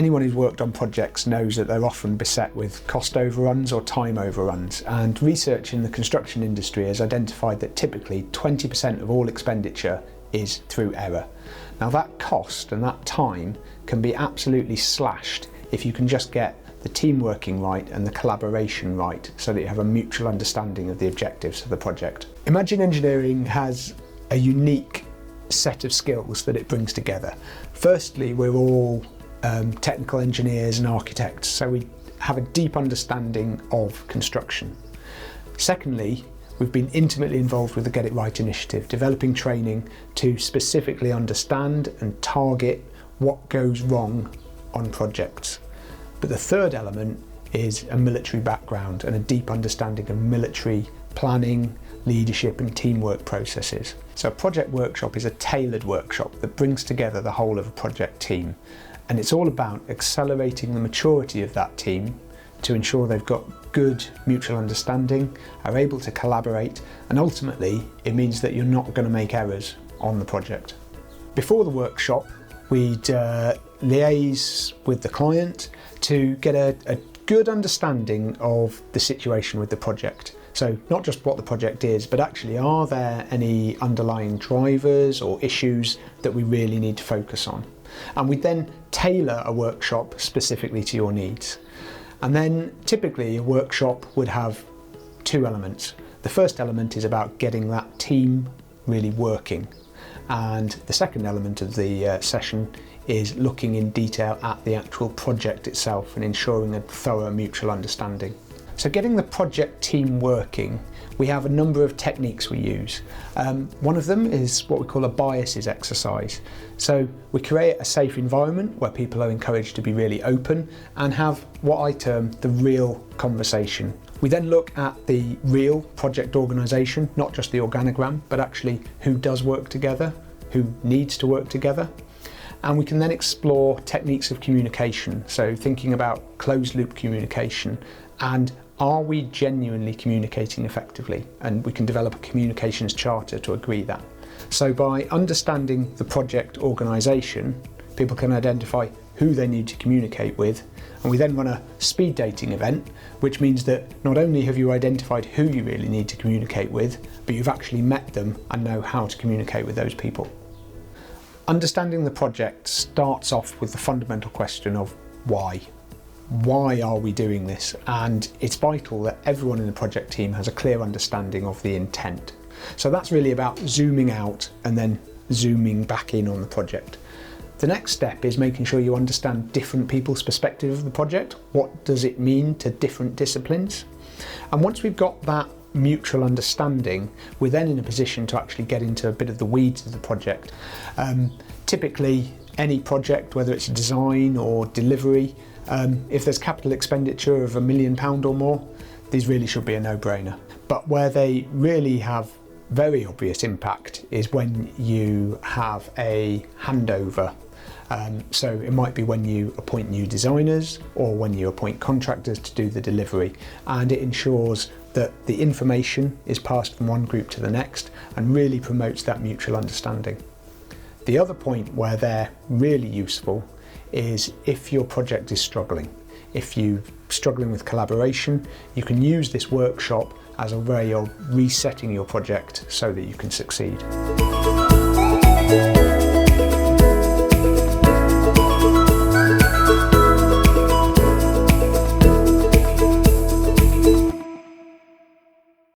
Anyone who's worked on projects knows that they're often beset with cost overruns or time overruns, and research in the construction industry has identified that typically 20% of all expenditure is through error. Now that cost and that time can be absolutely slashed if you can just get the team working right and the collaboration right, so that you have a mutual understanding of the objectives of the project. Imagine Engineering has a unique set of skills that it brings together. Firstly, we're all technical engineers and architects, so we have a deep understanding of construction. Secondly, we've been intimately involved with the Get It Right initiative, developing training to specifically understand and target what goes wrong on projects. But the third element is a military background and a deep understanding of military planning, leadership and teamwork processes. So a project workshop is a tailored workshop that brings together the whole of a project team. And it's all about accelerating the maturity of that team to ensure they've got good mutual understanding, are able to collaborate, and ultimately it means that you're not going to make errors on the project. Before the workshop, we'd liaise with the client to get a good understanding of the situation with the project. So not just what the project is, but actually are there any underlying drivers or issues that we really need to focus on? And we then tailor a workshop specifically to your needs. And then typically a workshop would have two elements. The first element is about getting that team really working. And the second element of the session is looking in detail at the actual project itself and ensuring a thorough mutual understanding. So getting the project team working, we have a number of techniques we use. One of them is what we call a biases exercise. So we create a safe environment where people are encouraged to be really open and have what I term the real conversation. We then look at the real project organisation, not just the organogram, but actually who does work together, who needs to work together. And we can then explore techniques of communication, so thinking about closed loop communication and are we genuinely communicating effectively? And we can develop a communications charter to agree that. So by understanding the project organisation, people can identify who they need to communicate with, and we then run a speed dating event, which means that not only have you identified who you really need to communicate with, but you've actually met them and know how to communicate with those people. Understanding the project starts off with the fundamental question of why. Why are we doing this? And it's vital that everyone in the project team has a clear understanding of the intent. So that's really about zooming out and then zooming back in on the project. The next step is making sure you understand different people's perspective of the project. What does it mean to different disciplines? And once we've got that mutual understanding, we're then in a position to actually get into a bit of the weeds of the project. Typically, any project, whether it's design or delivery, if there's capital expenditure of £1 million or more, these really should be a no-brainer. But where they really have very obvious impact is when you have a handover. So it might be when you appoint new designers or when you appoint contractors to do the delivery, and it ensures that the information is passed from one group to the next and really promotes that mutual understanding. The other point where they're really useful is if your project is struggling. If you're struggling with collaboration, you can use this workshop as a way of resetting your project so that you can succeed.